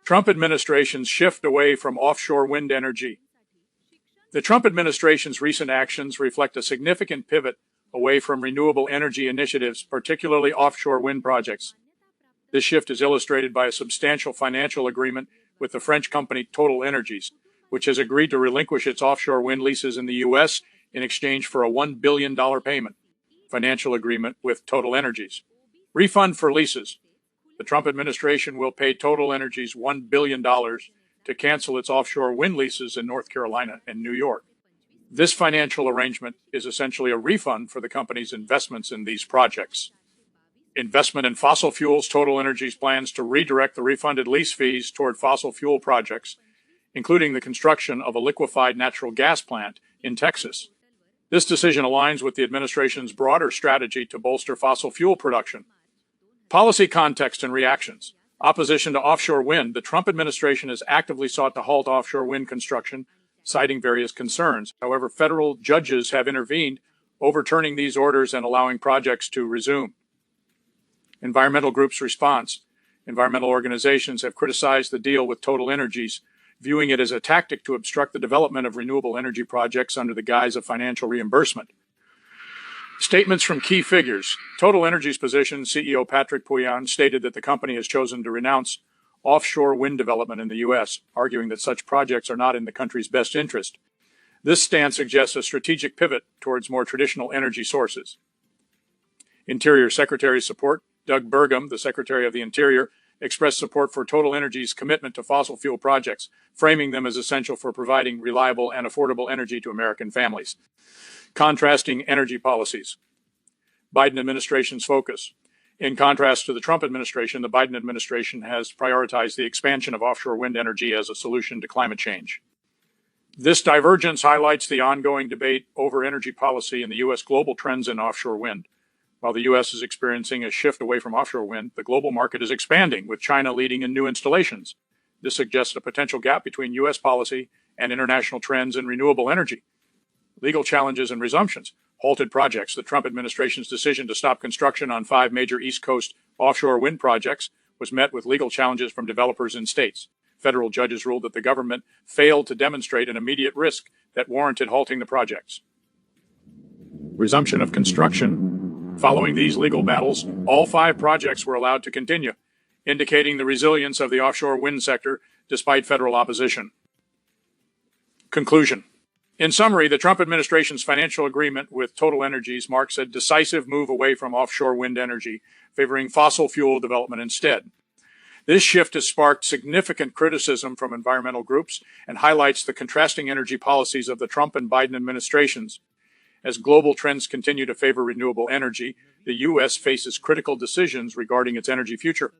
Trump administration's shift away from offshore wind energy. The Trump administration's recent actions reflect a significant pivot away from renewable energy initiatives, particularly offshore wind projects. This shift is illustrated by a substantial financial agreement with the French company TotalEnergies, which has agreed to relinquish its offshore wind leases in the U.S. in exchange for a $1 billion payment. Financial agreement with TotalEnergies. Refund for leases. The Trump administration will pay TotalEnergies $1 billion to cancel its offshore wind leases in North Carolina and New York. This financial arrangement is essentially a refund for the company's investments in these projects. Investment in fossil fuels. TotalEnergies plans to redirect the refunded lease fees toward fossil fuel projects, including the construction of a liquefied natural gas plant in Texas. This decision aligns with the administration's broader strategy to bolster fossil fuel production. Policy context and reactions. Opposition to offshore wind. The Trump administration has actively sought to halt offshore wind construction, citing various concerns. However, federal judges have intervened, overturning these orders and allowing projects to resume. Environmental groups' response. Environmental organizations have criticized the deal with TotalEnergies, viewing it as a tactic to obstruct the development of renewable energy projects under the guise of financial reimbursement. Statements from key figures. TotalEnergies' position, CEO Patrick Pouyanné stated that the company has chosen to renounce offshore wind development in the U.S., arguing that such projects are not in the country's best interest. This stance suggests a strategic pivot towards more traditional energy sources. Interior Secretary's support. Doug Burgum, the Secretary of the Interior, expressed support for TotalEnergies' commitment to fossil fuel projects, framing them as essential for providing reliable and affordable energy to American families. Contrasting energy policies. Biden administration's focus. In contrast to the Trump administration, the Biden administration has prioritized the expansion of offshore wind energy as a solution to climate change. This divergence highlights the ongoing debate over energy policy and the U.S. global trends in offshore wind. While the U.S. is experiencing a shift away from offshore wind, the global market is expanding, with China leading in new installations. This suggests a potential gap between U.S. policy and international trends in renewable energy. Legal challenges and resumptions. Halted projects. The Trump administration's decision to stop construction on 5 major East Coast offshore wind projects was met with legal challenges from developers in states. Federal judges ruled that the government failed to demonstrate an immediate risk that warranted halting the projects. Resumption of construction. Following these legal battles, all 5 projects were allowed to continue, indicating the resilience of the offshore wind sector despite federal opposition. Conclusion. In summary, the Trump administration's financial agreement with TotalEnergies marks a decisive move away from offshore wind energy, favoring fossil fuel development instead. This shift has sparked significant criticism from environmental groups and highlights the contrasting energy policies of the Trump and Biden administrations. As global trends continue to favor renewable energy, the U.S. faces critical decisions regarding its energy future.